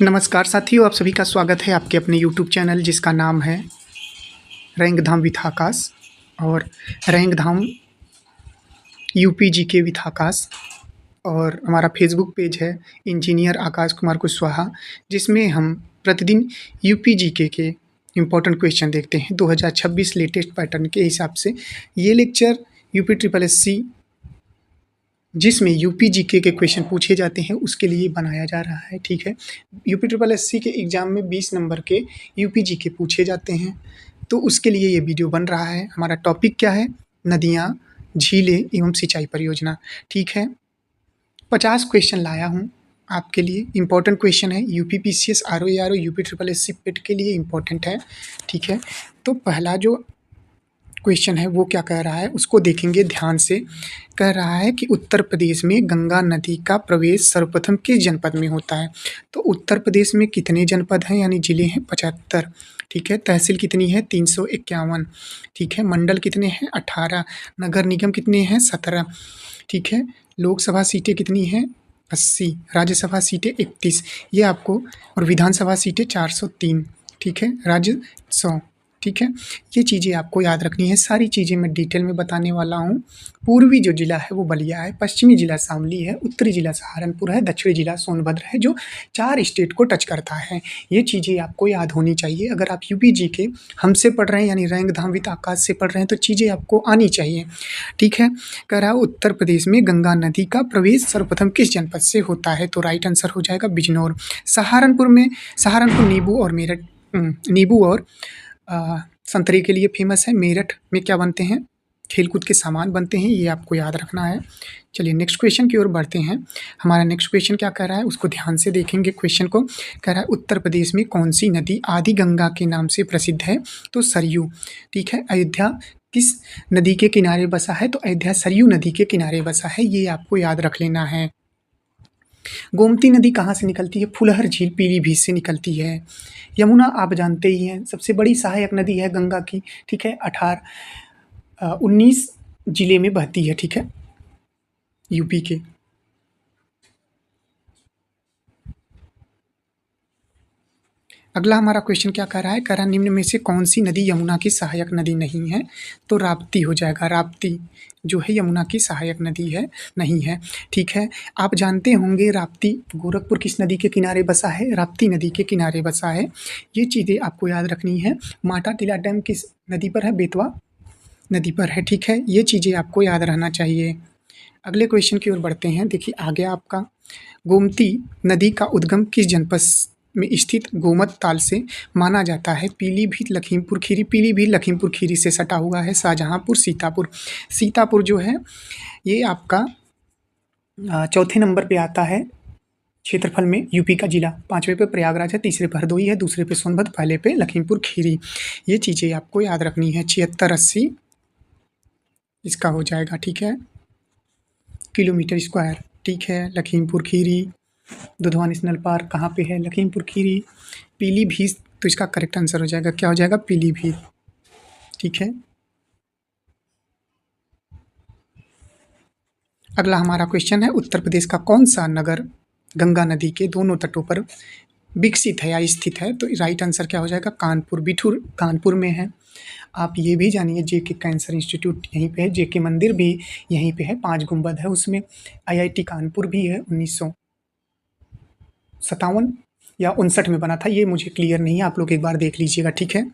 नमस्कार साथियों, आप सभी का स्वागत है आपके अपने यूट्यूब चैनल जिसका नाम है रैंकधाम विथ आकाश और रैंकधाम यूपी जीके विथ आकाश। और हमारा फेसबुक पेज है इंजीनियर आकाश कुमार कुशवाहा, जिसमें हम प्रतिदिन यूपी जीके के इम्पोर्टेंट क्वेश्चन देखते हैं 2026 लेटेस्ट पैटर्न के हिसाब से। ये लेक्चर यूपी ट्रिपल एससी जिसमें यूपी जीके के क्वेश्चन पूछे जाते हैं उसके लिए बनाया जा रहा है, ठीक है। यूपी ट्रिपल एससी के एग्ज़ाम में 20 नंबर के यूपी जीके पूछे जाते हैं, तो उसके लिए ये वीडियो बन रहा है। हमारा टॉपिक क्या है? नदियाँ, झीलें एवं सिंचाई परियोजना, ठीक है। 50 क्वेश्चन लाया हूँ आपके लिए। इम्पोर्टेंट क्वेश्चन है, UP PCS, RO UP triple SC पेट के लिए इम्पोर्टेंट है, ठीक है। तो पहला जो क्वेश्चन है वो क्या कह रहा है उसको देखेंगे ध्यान से। कह रहा है कि उत्तर प्रदेश में गंगा नदी का प्रवेश सर्वप्रथम किस जनपद में होता है? तो उत्तर प्रदेश में कितने जनपद हैं यानी ज़िले हैं? 75, ठीक है। तहसील कितनी है? 351, ठीक है। मंडल कितने हैं? 18। नगर निगम कितने हैं? 17, ठीक है। लोकसभा सीटें कितनी हैं? 80। राज्यसभा सीटें 31, ये आपको, और विधानसभा सीटें 403, ठीक है। राज्य 100, ठीक है। ये चीज़ें आपको याद रखनी है, सारी चीज़ें मैं डिटेल में बताने वाला हूँ। पूर्वी जो ज़िला है वो बलिया है, पश्चिमी ज़िला शामली है, उत्तरी ज़िला सहारनपुर है, दक्षिणी ज़िला सोनभद्र है, जो 4 स्टेट को टच करता है। ये चीज़ें आपको याद होनी चाहिए। अगर आप यूपी जीके हमसे पढ़ रहे हैं यानी रैंकधाम विथ आकाश से पढ़ रहे हैं तो चीज़ें आपको आनी चाहिए, ठीक है। कह रहा है उत्तर प्रदेश में गंगा नदी का प्रवेश सर्वप्रथम किस जनपद से होता है? तो राइट आंसर हो जाएगा बिजनौर। सहारनपुर नींबू और मेरठ, नींबू और संतरे के लिए फेमस है। मेरठ में क्या बनते हैं? खेलकूद के सामान बनते हैं, ये आपको याद रखना है। चलिए नेक्स्ट क्वेश्चन की ओर बढ़ते हैं। हमारा नेक्स्ट क्वेश्चन क्या कह रहा है उसको ध्यान से देखेंगे क्वेश्चन को। कह रहा है उत्तर प्रदेश में कौन सी नदी आदि गंगा के नाम से प्रसिद्ध है? तो सरयू, ठीक है। अयोध्या किस नदी के किनारे बसा है? तो अयोध्या सरयू नदी के किनारे बसा है, ये आपको याद रख लेना है। गोमती नदी कहाँ से निकलती है? फुलहर झील पीलीभीत से निकलती है। यमुना आप जानते ही हैं सबसे बड़ी सहायक नदी है गंगा की, ठीक है। 19 जिले में बहती है, ठीक है, यूपी के। अगला हमारा क्वेश्चन क्या कह रहा है? कह रहा है निम्न में से कौन सी नदी यमुना की सहायक नदी नहीं है? तो राप्ती हो जाएगा। राप्ती जो है यमुना की सहायक नदी है, नहीं है, ठीक है। आप जानते होंगे राप्ती गोरखपुर किस नदी के किनारे बसा है? राप्ती नदी के किनारे बसा है। ये चीज़ें आपको याद रखनी है। माटा टिला डैम किस नदी पर है? बेतवा नदी पर है, ठीक है। ये चीज़ें आपको याद रहना चाहिए। अगले क्वेश्चन की ओर बढ़ते हैं। देखिए आगे आपका, गोमती नदी का उद्गम किस जनपद में स्थित गोमत ताल से माना जाता है? पीलीभीत, लखीमपुर खीरी। पीलीभीत लखीमपुर खीरी से सटा हुआ है। शाहजहाँपुर, सीतापुर। सीतापुर जो है ये आपका चौथे नंबर पे आता है क्षेत्रफल में यूपी का जिला। 5वें पे प्रयागराज है, तीसरे पे हरदोई है, दूसरे पे सोनभद्र, पहले पे लखीमपुर खीरी। ये चीज़ें आपको याद रखनी है। 76, 80 इसका हो जाएगा, ठीक है, किलोमीटर स्क्वायर, ठीक है। लखीमपुर खीरी, दुधवा नेशनल पार्क कहाँ पे है? लखीमपुर खीरी। पीलीभीत, तो इसका करेक्ट आंसर हो जाएगा, क्या हो जाएगा? पीलीभीत, ठीक है। अगला हमारा क्वेश्चन है उत्तर प्रदेश का कौन सा नगर गंगा नदी के दोनों तटों पर विकसित है या स्थित है? तो राइट आंसर क्या हो जाएगा? कानपुर। बिठूर कानपुर में है। आप ये भी जानिए जेके कैंसर इंस्टीट्यूट यहीं पे है, जेके मंदिर भी यहीं पे है, 5 गुंबद है उसमें। आईआईटी कानपुर भी है, 1957 या 59 में बना था, ये मुझे क्लियर नहीं है, आप लोग एक बार देख लीजिएगा, ठीक है।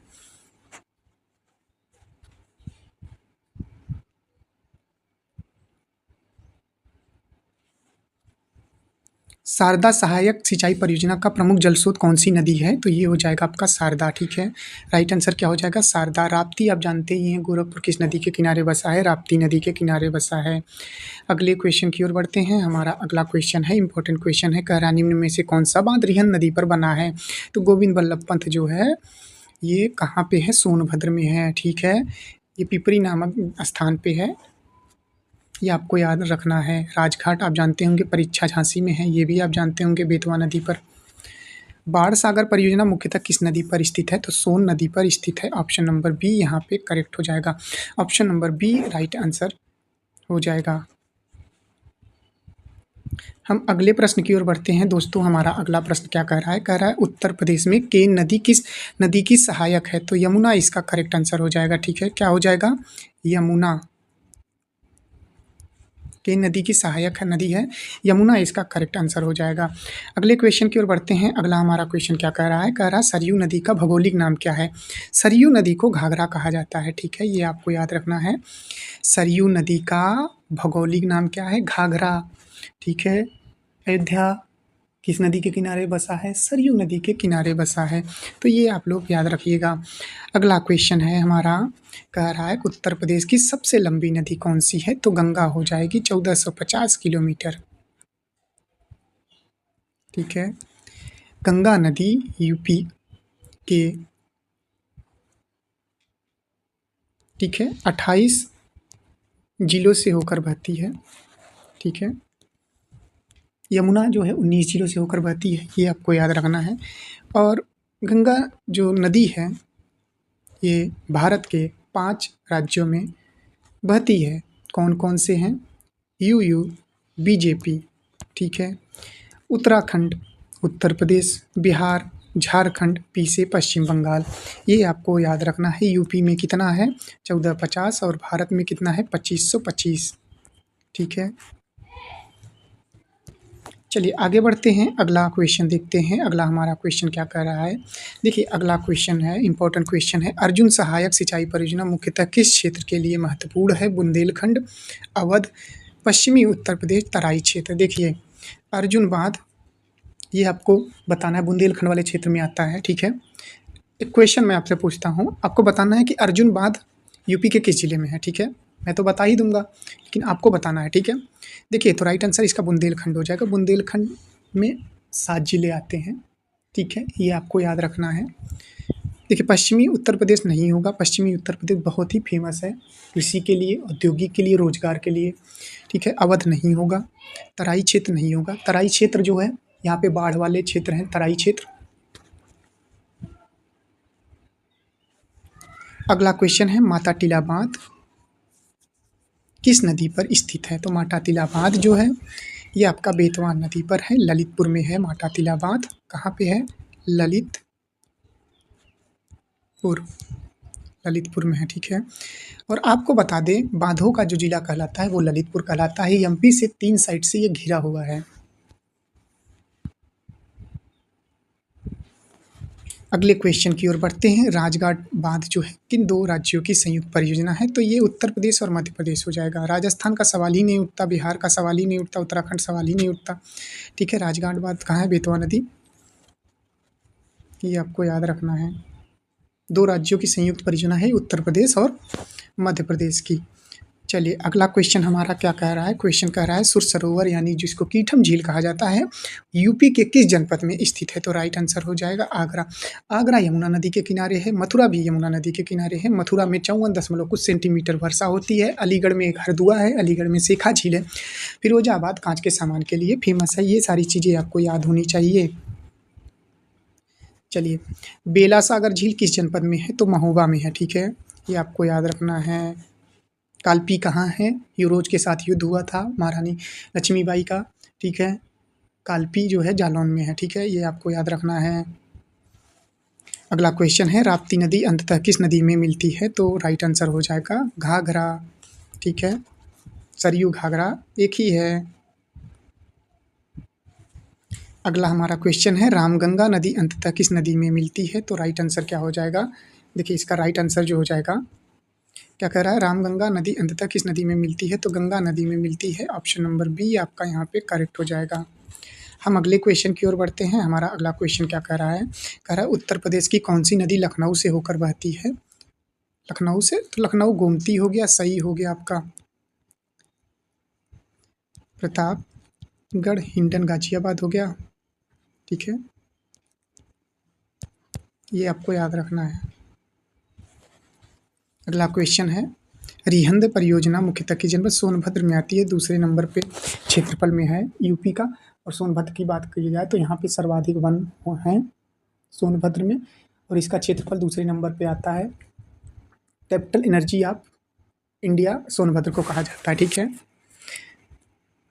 शारदा सहायक सिंचाई परियोजना का प्रमुख जल स्रोत कौन सी नदी है? तो ये हो जाएगा आपका शारदा, ठीक है। राइट आंसर क्या हो जाएगा? शारदा। राप्ती आप जानते ही हैं गोरखपुर किस नदी के किनारे बसा है? राप्ती नदी के किनारे बसा है। अगले क्वेश्चन की ओर बढ़ते हैं। हमारा अगला क्वेश्चन है इंपॉर्टेंट क्वेश्चन है। कह रहा निम्न में से कौन सा बांध रिहन नदी पर बना है? तो गोविंद बल्लभ पंत जो है ये कहाँ पे है? सोनभद्र में है, ठीक है। ये पिपरी नामक स्थान पे है, ये आपको याद रखना है। राजघाट आप जानते होंगे परीक्षा झांसी में है, ये भी आप जानते होंगे बेतवा नदी पर। बाढ़ सागर परियोजना मुख्यतः किस नदी पर स्थित है? तो सोन नदी पर स्थित है। ऑप्शन नंबर बी यहाँ पे करेक्ट हो जाएगा। Option number B right answer हो जाएगा। हम अगले प्रश्न की ओर बढ़ते हैं दोस्तों। हमारा अगला प्रश्न क्या कह रहा है? कह रहा है उत्तर प्रदेश में केन नदी किस नदी की सहायक है? तो यमुना इसका करेक्ट आंसर हो जाएगा। ठीक है, क्या हो जाएगा? यमुना। केन नदी की सहायक है नदी है यमुना, इसका करेक्ट आंसर हो जाएगा। अगले क्वेश्चन की ओर बढ़ते हैं। अगला हमारा क्वेश्चन क्या कह रहा है? कह रहा है सरयू नदी का भौगोलिक नाम क्या है? सरयू नदी को घाघरा कहा जाता है। ठीक है, ये आपको याद रखना है। सरयू नदी का भौगोलिक नाम क्या है? घाघरा। ठीक है, अयोध्या किस नदी के किनारे बसा है? सरयू नदी के किनारे बसा है। तो ये आप लोग याद रखिएगा। अगला क्वेश्चन है हमारा, कह रहा है कि उत्तर प्रदेश की सबसे लंबी नदी कौन सी है? तो गंगा हो जाएगी, 1450 किलोमीटर। ठीक है, गंगा नदी यूपी के, ठीक है, 28 जिलों से होकर बहती है। ठीक है, यमुना जो है 19 जिलों से होकर बहती है, ये आपको याद रखना है। और गंगा जो नदी है ये भारत के 5 राज्यों में बहती है। कौन-कौन से हैं? यूयू, बीजेपी, ठीक है, उत्तराखंड, उत्तर प्रदेश, बिहार, झारखंड, पी से पश्चिम बंगाल। ये आपको याद रखना है। यूपी में कितना है? 1450 और भारत में कितना है? 2525। ठीक है, चलिए आगे बढ़ते हैं। अगला क्वेश्चन देखते हैं। अगला हमारा क्वेश्चन क्या कह रहा है? देखिए अगला क्वेश्चन है, इम्पोर्टेंट क्वेश्चन है। अर्जुन सहायक सिंचाई परियोजना मुख्यतः किस क्षेत्र के लिए महत्वपूर्ण है? बुंदेलखंड, अवध, पश्चिमी उत्तर प्रदेश, तराई क्षेत्र। देखिए अर्जुन बांध, ये आपको बताना है, बुंदेलखंड वाले क्षेत्र में आता है। ठीक है, एक क्वेश्चन मैं आपसे पूछता हूँ, आपको बताना है कि अर्जुन बांध यूपी के किस जिले में है? ठीक है, मैं तो बता ही दूंगा लेकिन आपको बताना है। ठीक है, देखिए तो राइट आंसर इसका बुंदेलखंड हो जाएगा। बुंदेलखंड में 7 जिले आते हैं। ठीक है, ये आपको याद रखना है। देखिए पश्चिमी उत्तर प्रदेश नहीं होगा। पश्चिमी उत्तर प्रदेश बहुत ही फेमस है कृषि के लिए, औद्योगिक के लिए, रोजगार के लिए। ठीक है, अवध नहीं होगा। तराई क्षेत्र नहीं होगा। तराई क्षेत्र जो है यहाँ पे बाढ़ वाले क्षेत्र हैं, तराई क्षेत्र। अगला क्वेश्चन है माता टीला बांध किस नदी पर स्थित है? तो माता टीला बांध जो है ये आपका बेतवा नदी पर है, ललितपुर में है। माता टीला बांध कहाँ पे है? ललितपुर, ललितपुर में है। ठीक है, और आपको बता दें बांधों का जो जिला कहलाता है वो ललितपुर कहलाता है। एमपी से 3 साइड से ये घिरा हुआ है। अगले क्वेश्चन की ओर बढ़ते हैं। राजघाट बांध जो है किन 2 राज्यों की संयुक्त परियोजना है? तो ये उत्तर प्रदेश और मध्य प्रदेश हो जाएगा। राजस्थान का सवाल ही नहीं उठता, बिहार का सवाल ही नहीं उठता, उत्तराखंड सवाल ही नहीं उठता। ठीक है, राजघाट बांध कहाँ है? बेतवा नदी, ये आपको याद रखना है। 2 राज्यों की संयुक्त परियोजना है, उत्तर प्रदेश और मध्य प्रदेश की। चलिए अगला क्वेश्चन हमारा क्या कह रहा है? क्वेश्चन कह रहा है सुर सरोवर यानी जिसको कीठम झील कहा जाता है यूपी के किस जनपद में स्थित है? तो राइट आंसर हो जाएगा आगरा। आगरा यमुना नदी के किनारे है। मथुरा भी यमुना नदी के किनारे है। मथुरा में 54 कुछ सेंटीमीटर वर्षा होती है। अलीगढ़ में एक हरदुआ है। अलीगढ़ में शेखा झील है। फिरोजाबाद कांच के सामान के लिए फेमस है। ये सारी चीज़ें आपको याद होनी चाहिए। चलिए बेला सागर झील किस जनपद में है? तो महोबा में है। ठीक है, ये आपको याद रखना है। कालपी कहाँ है? यूरोज के साथ युद्ध हुआ था महारानी लक्ष्मीबाई का। ठीक है, कालपी जो है जालौन में है। ठीक है, ये आपको याद रखना है। अगला क्वेश्चन है राप्ती नदी अंततः किस नदी में मिलती है? तो राइट आंसर हो जाएगा घाघरा। ठीक है, सरयू घाघरा एक ही है। अगला हमारा क्वेश्चन है रामगंगा नदी अंततः किस नदी में मिलती है? तो राइट आंसर क्या हो जाएगा? देखिए इसका राइट आंसर जो हो जाएगा, क्या कह रहा है? रामगंगा नदी अंततः किस नदी में मिलती है? तो गंगा नदी में मिलती है। ऑप्शन नंबर बी आपका यहाँ पे करेक्ट हो जाएगा। हम अगले क्वेश्चन की ओर बढ़ते हैं। हमारा अगला क्वेश्चन क्या कह रहा है? कह रहा है उत्तर प्रदेश की कौन सी नदी लखनऊ से होकर बहती है? लखनऊ से, तो लखनऊ गोमती हो गया, सही हो गया आपका। प्रतापगढ़, हिंडन, गाजियाबाद हो गया। ठीक है, ये आपको याद रखना है। अगला क्वेश्चन है रिहंद परियोजना मुख्यतः किस जनपद? सोनभद्र में आती है। दूसरे नंबर पे क्षेत्रफल में है यूपी का। और सोनभद्र की बात की जाए तो यहाँ पे सर्वाधिक वन हैं सोनभद्र में, और इसका क्षेत्रफल दूसरे नंबर पे आता है। Capital energy of India Sonbhadra को कहा जाता है। ठीक है,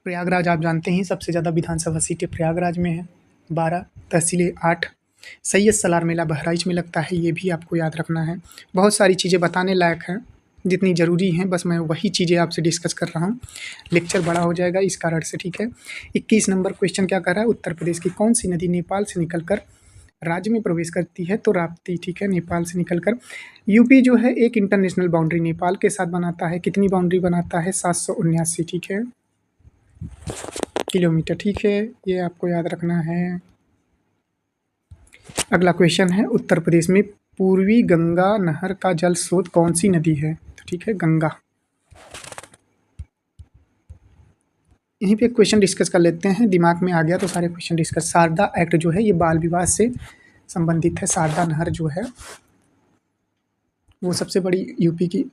प्रयागराज आप जानते हैं सबसे ज़्यादा विधानसभा सीटें प्रयागराज में है, 12, तहसीलें 8। सैयद सलार मेला बहराइच में लगता है, ये भी आपको याद रखना है। बहुत सारी चीज़ें बताने लायक हैं, जितनी ज़रूरी हैं बस मैं वही चीज़ें आपसे डिस्कस कर रहा हूँ। लेक्चर बड़ा हो जाएगा इस कारण से, ठीक है। 21 नंबर क्वेश्चन क्या कर रहा है, उत्तर प्रदेश की कौन सी नदी नेपाल से निकलकर राज्य में प्रवेश करती है, तो राप्ती, ठीक है, नेपाल से निकलकर। यूपी जो है एक इंटरनेशनल बाउंड्री नेपाल के साथ बनाता है, कितनी बाउंड्री बनाता है, 779, ठीक है, किलोमीटर, ठीक है, ये आपको याद रखना है। अगला क्वेश्चन है, उत्तर प्रदेश में पूर्वी गंगा नहर का जल स्रोत कौन सी नदी है, तो ठीक है, गंगा। यहीं पे एक क्वेश्चन डिस्कस कर लेते हैं, दिमाग में आ गया तो सारे क्वेश्चन डिस्कस। शारदा एक्ट जो है ये बाल विवाह से संबंधित है। शारदा नहर जो है वो सबसे बड़ी यूपी की।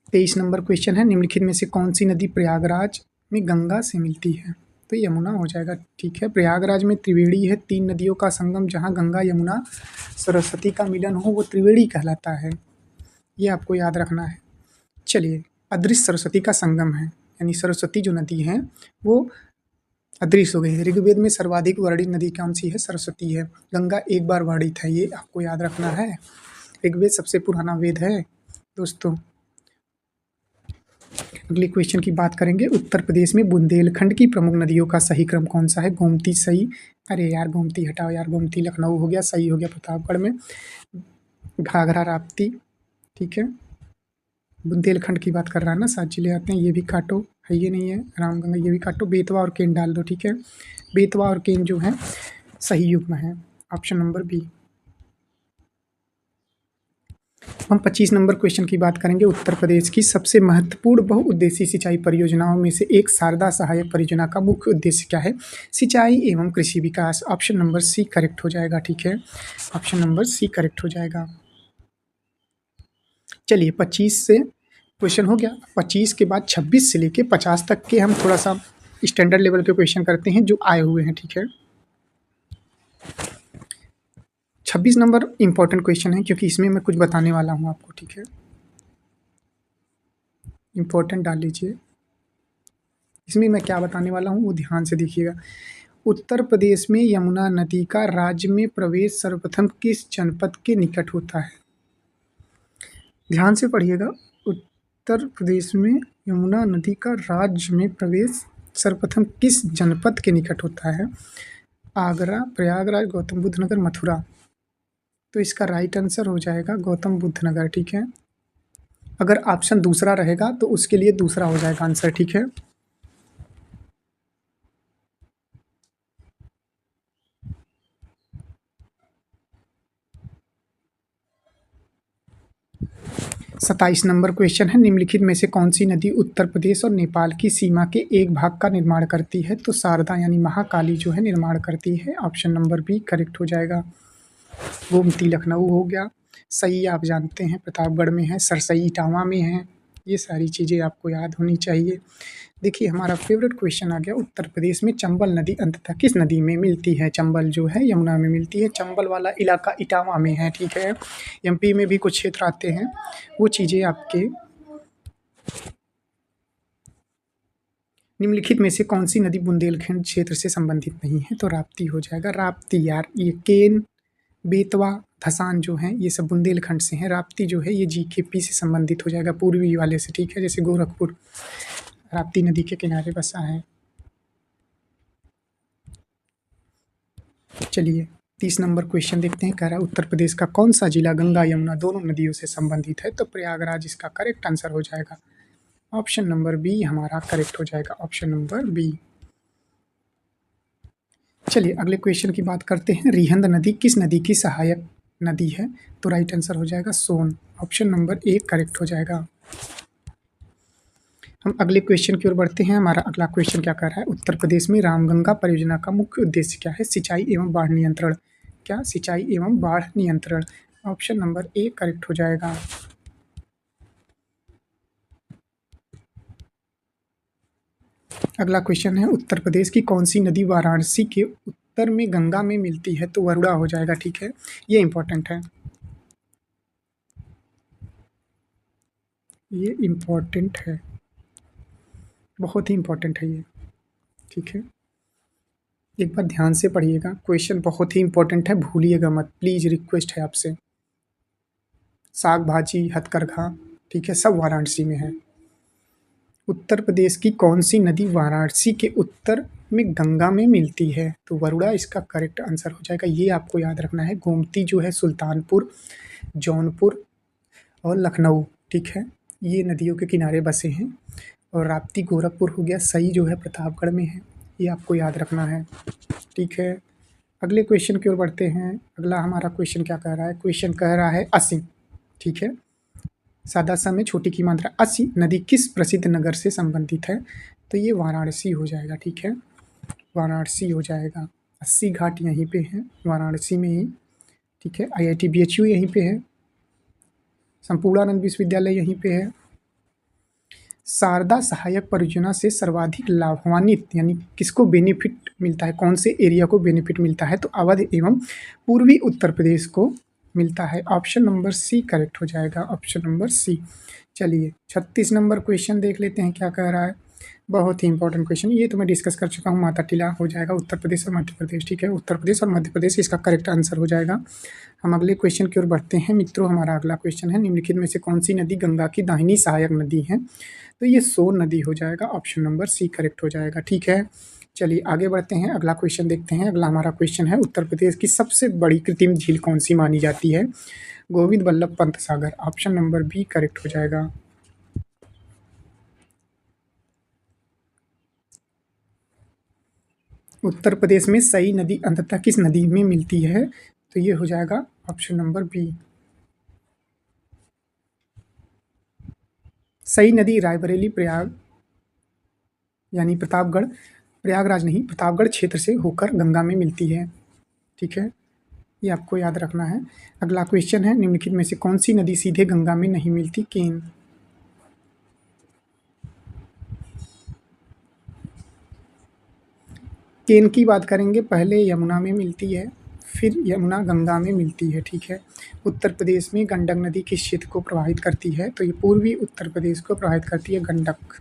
23 नंबर क्वेश्चन है, निम्नलिखित में से कौन सी नदी प्रयागराज में गंगा से मिलती है, तो यमुना हो जाएगा, ठीक है। प्रयागराज में त्रिवेणी है, 3 नदियों का संगम, जहाँ गंगा यमुना सरस्वती का मिलन हो वो त्रिवेणी कहलाता है, ये आपको याद रखना है। चलिए, अदृश्य सरस्वती का संगम है, यानी सरस्वती जो नदी है वो अदृश्य हो गई है। ऋग्वेद में सर्वाधिक वर्णित नदी कौन सी है, सरस्वती है। गंगा एक बार वर्णित है, ये आपको याद रखना है। ऋग्वेद सबसे पुराना वेद है दोस्तों। अगले क्वेश्चन की बात करेंगे, उत्तर प्रदेश में बुंदेलखंड की प्रमुख नदियों का सही क्रम कौन सा है, गोमती सही, अरे यार गोमती हटाओ यार, गोमती लखनऊ हो गया, सही हो गया प्रतापगढ़ में, घाघरा राप्ती, ठीक है। बुंदेलखंड की बात कर रहा है ना, 7 जिले आते हैं, ये भी काटो, है ये नहीं है, रामगंगा ये भी काटो, बेतवा और केन डाल दो, ठीक है। बेतवा और केन जो है सही युग्म है, ऑप्शन नंबर बी। हम 25 नंबर क्वेश्चन की बात करेंगे, उत्तर प्रदेश की सबसे महत्वपूर्ण बहुउद्देशीय सिंचाई परियोजनाओं में से एक शारदा सहायक परियोजना का मुख्य उद्देश्य क्या है, सिंचाई एवं कृषि विकास, ऑप्शन नंबर सी करेक्ट हो जाएगा, ठीक है, ऑप्शन नंबर सी करेक्ट हो जाएगा। चलिए 25 से क्वेश्चन हो गया, 25 के बाद 26 से लेके 50 तक के हम थोड़ा सा स्टैंडर्ड लेवल के क्वेश्चन करते हैं जो आए हुए हैं, ठीक है। 26 नंबर इंपॉर्टेंट क्वेश्चन है क्योंकि इसमें मैं कुछ बताने वाला हूँ आपको, ठीक है, इंपॉर्टेंट डाल लीजिए। इसमें मैं क्या बताने वाला हूँ वो ध्यान से देखिएगा। उत्तर प्रदेश में यमुना नदी का राज्य में प्रवेश सर्वप्रथम किस जनपद के निकट होता है, ध्यान से पढ़िएगा। उत्तर प्रदेश में यमुना नदी का राज्य में प्रवेश सर्वप्रथम किस जनपद के निकट होता है, आगरा, प्रयागराज, गौतम बुद्ध नगर, मथुरा, तो इसका राइट आंसर हो जाएगा गौतम बुद्ध नगर, ठीक है। अगर ऑप्शन दूसरा रहेगा तो उसके लिए दूसरा हो जाएगा आंसर, ठीक है। सत्ताईस नंबर क्वेश्चन है, निम्नलिखित में से कौन सी नदी उत्तर प्रदेश और नेपाल की सीमा के एक भाग का निर्माण करती है, तो शारदा यानी महाकाली जो है निर्माण करती है, ऑप्शन नंबर बी करेक्ट हो जाएगा। गोमती लखनऊ हो गया, सही आप जानते हैं प्रतापगढ़ में है, सरसई इटावा में है, ये सारी चीज़ें आपको याद होनी चाहिए। देखिए हमारा फेवरेट क्वेश्चन आ गया, उत्तर प्रदेश में चंबल नदी अंततः किस नदी में मिलती है, चंबल जो है यमुना में मिलती है, चंबल वाला इलाका इटावा में है, ठीक है। एमपी में भी कुछ क्षेत्र आते हैं, वो चीज़ें आपके। निम्नलिखित में से कौन सी नदी बुंदेलखंड क्षेत्र से संबंधित नहीं है, तो राप्ती हो जाएगा, राप्ती यार, ये केन, बेतवा, धसान जो हैं ये सब बुंदेलखंड से हैं, राप्ती जो है ये जीकेपी से संबंधित हो जाएगा, पूर्वी वाले से, ठीक है, जैसे गोरखपुर राप्ती नदी के किनारे बसा है। चलिए 30 नंबर क्वेश्चन देखते हैं, कह रहा है उत्तर प्रदेश का कौन सा जिला गंगा यमुना दोनों नदियों से संबंधित है, तो प्रयागराज इसका करेक्ट आंसर हो जाएगा, ऑप्शन नंबर बी हमारा करेक्ट हो जाएगा, ऑप्शन नंबर बी। चलिए अगले क्वेश्चन की बात करते हैं, रिहंद नदी किस नदी की सहायक नदी है, तो राइट आंसर हो जाएगा सोन, ऑप्शन नंबर ए करेक्ट हो जाएगा। हम अगले क्वेश्चन की ओर बढ़ते हैं, हमारा अगला क्वेश्चन क्या कर रहा है, उत्तर प्रदेश में रामगंगा परियोजना का मुख्य उद्देश्य क्या है, सिंचाई एवं बाढ़ नियंत्रण, क्या सिंचाई एवं बाढ़ नियंत्रण, ऑप्शन नंबर ए करेक्ट हो जाएगा। अगला क्वेश्चन है, उत्तर प्रदेश की कौन सी नदी वाराणसी के उत्तर में गंगा में मिलती है, तो वरुणा हो जाएगा, ठीक है, ये इंपॉर्टेंट है। ये इम्पोर्टेंट है, बहुत ही इम्पोर्टेंट है ये, ठीक है। एक बार ध्यान से पढ़िएगा, क्वेश्चन बहुत ही इम्पोर्टेंट है, भूलिएगा मत, प्लीज़ रिक्वेस्ट है आपसे। साग भाजी हथकरघा, ठीक है, सब वाराणसी में है। उत्तर प्रदेश की कौन सी नदी वाराणसी के उत्तर में गंगा में मिलती है? तो वरुणा इसका करेक्ट आंसर हो जाएगा। ये आपको याद रखना है। गोमती जो है सुल्तानपुर, जौनपुर और लखनऊ, ठीक है, ये नदियों के किनारे बसे हैं। और राप्ती गोरखपुर हो गया, सही जो है प्रतापगढ़ में है, ये आपको याद रखना है, ठीक है। अगले क्वेश्चन की ओर बढ़ते हैं। अगला हमारा क्वेश्चन क्या कह रहा है? क्वेश्चन कह रहा है 80, ठीक है। सादा सा में छोटी की मात्रा 80 नदी किस प्रसिद्ध नगर से संबंधित है? तो ये वाराणसी हो जाएगा, ठीक है, वाराणसी हो जाएगा। 80 घाट यहीं पे है, वाराणसी में ही, ठीक है। IIT BHU यहीं पे है, संपूर्णानंद विश्वविद्यालय यहीं पे है। शारदा सहायक परियोजना से सर्वाधिक लाभान्वित यानी किसको बेनिफिट मिलता है, कौन से एरिया को बेनिफिट मिलता है? तो अवध एवं पूर्वी उत्तर प्रदेश को मिलता है। ऑप्शन नंबर सी करेक्ट हो जाएगा, ऑप्शन नंबर सी। चलिए 36 नंबर क्वेश्चन देख लेते हैं क्या कह रहा है। बहुत ही इंपॉर्टेंट क्वेश्चन, ये तो मैं डिस्कस कर चुका हूँ। माता टीला हो जाएगा उत्तर प्रदेश और मध्य प्रदेश, ठीक है, उत्तर प्रदेश और मध्य प्रदेश इसका करेक्ट आंसर हो जाएगा। हम अगले क्वेश्चन की ओर बढ़ते हैं मित्रों। हमारा अगला क्वेश्चन है, निम्नलिखित में से कौन सी नदी गंगा की दाहिनी सहायक नदी है? तो ये सोन नदी हो जाएगा, ऑप्शन नंबर सी करेक्ट हो जाएगा, ठीक है। चलिए आगे बढ़ते हैं, अगला क्वेश्चन देखते हैं। अगला हमारा क्वेश्चन है, उत्तर प्रदेश की सबसे बड़ी कृत्रिम झील कौन सी मानी जाती है? Govind Ballabh Pant Sagar, option number B correct हो जाएगा। उत्तर प्रदेश में सई नदी अंततः किस नदी में मिलती है? तो ये हो जाएगा ऑप्शन नंबर बी। सई नदी रायबरेली प्रयाग यानी प्रतापगढ़, प्रयागराज नहीं, प्रतापगढ़ क्षेत्र से होकर गंगा में मिलती है, ठीक है, ये आपको याद रखना है। अगला क्वेश्चन है, निम्नलिखित में से कौन सी नदी सीधे गंगा में नहीं मिलती? केन। केन की बात करेंगे, पहले यमुना में मिलती है, फिर यमुना गंगा में मिलती है, ठीक है। उत्तर प्रदेश में गंडक नदी किस क्षेत्र को प्रभावित करती है? तो ये पूर्वी उत्तर प्रदेश को प्रभावित करती है गंडक।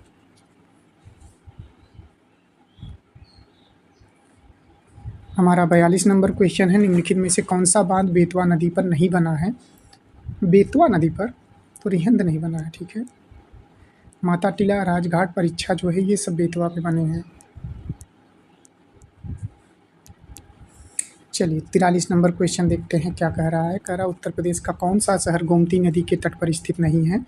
हमारा 42 नंबर क्वेश्चन है, निम्नलिखित में से कौन सा बांध बेतवा नदी पर नहीं बना है? बेतवा नदी पर तो रिहंद नहीं बना है, ठीक है। माता टीला, राजघाट, परीक्षा जो है ये सब बेतवा पे बने हैं। चलिए 43 नंबर क्वेश्चन देखते हैं क्या कह रहा है। कह रहा उत्तर प्रदेश का कौन सा शहर गोमती नदी के तट पर स्थित नहीं है?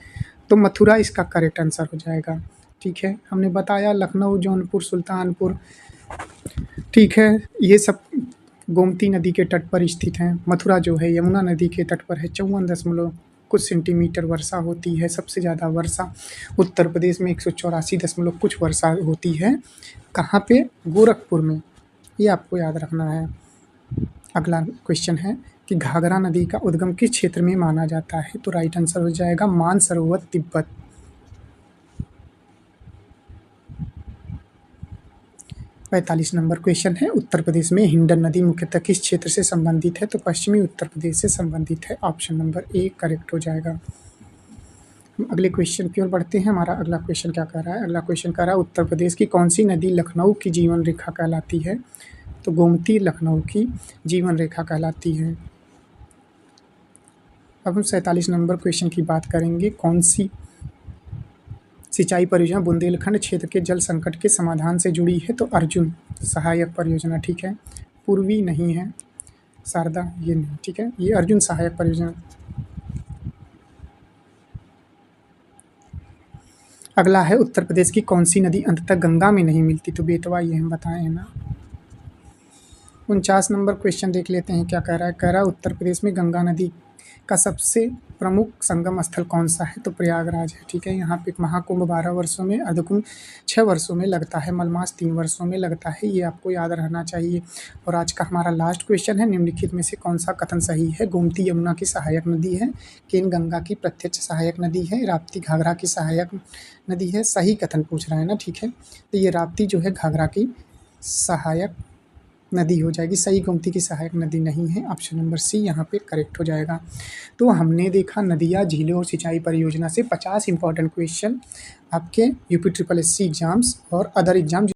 तो मथुरा इसका करेक्ट आंसर हो जाएगा, ठीक है। हमने बताया लखनऊ, जौनपुर, सुल्तानपुर, ठीक है, ये सब गोमती नदी के तट पर स्थित हैं। मथुरा जो है यमुना नदी के तट पर है। 54 कुछ सेंटीमीटर वर्षा होती है, सबसे ज़्यादा वर्षा उत्तर प्रदेश में 184 कुछ वर्षा होती है। कहाँ पे? गोरखपुर में, ये आपको याद रखना है। अगला क्वेश्चन है कि घाघरा नदी का उद्गम किस क्षेत्र में माना जाता है? तो राइट आंसर हो जाएगा मानसरोवर, तिब्बत। 45 नंबर क्वेश्चन है, उत्तर प्रदेश में हिंडन नदी मुख्यतः किस क्षेत्र से संबंधित है? तो पश्चिमी उत्तर प्रदेश से संबंधित है, ऑप्शन नंबर ए करेक्ट हो जाएगा। हम अगले क्वेश्चन की ओर बढ़ते हैं। हमारा अगला क्वेश्चन क्या कह रहा है? अगला क्वेश्चन कह रहा है उत्तर प्रदेश की कौन सी नदी लखनऊ की जीवन रेखा कहलाती है? तो गोमती लखनऊ की जीवन रेखा कहलाती है। अब हम 47 नंबर क्वेश्चन की बात करेंगे, कौन सी सिंचाई परियोजना बुंदेलखंड क्षेत्र के जल संकट के समाधान से जुड़ी है? तो अर्जुन सहायक परियोजना, ठीक है, पूर्वी नहीं है, शारदा ये नहीं, ठीक है, ये अर्जुन सहायक परियोजना। अगला है उत्तर प्रदेश की कौन सी नदी अंततः गंगा में नहीं मिलती? तो बेतवा, ये हम बताए हैं ना। 49 नंबर क्वेश्चन देख लेते हैं क्या कह रहा है। कह रहा है उत्तर प्रदेश में गंगा नदी का सबसे प्रमुख संगम स्थल कौन सा है? तो प्रयागराज है, ठीक है। यहाँ पे महाकुंभ 12 वर्षों में, अर्धकुंभ 6 वर्षों में लगता है, मलमास 3 वर्षों में लगता है, ये आपको याद रहना चाहिए। और आज का हमारा लास्ट क्वेश्चन है, निम्नलिखित में से कौन सा कथन सही है? गोमती यमुना की सहायक नदी है, केन गंगा की प्रत्यक्ष सहायक नदी है, राप्ती घाघरा की सहायक नदी है। सही कथन पूछ रहा है ना, ठीक है। तो ये राप्ती जो है घाघरा की सहायक नदी हो जाएगी। सही गोमती की सहायक नदी नहीं है, ऑप्शन नंबर सी यहाँ पे करेक्ट हो जाएगा। तो हमने देखा नदियाँ, झीलें और सिंचाई परियोजना से 50 इंपॉर्टेंट क्वेश्चन आपके यूपी ट्रिपल एससी एग्ज़ाम्स और अदर एग्ज़ाम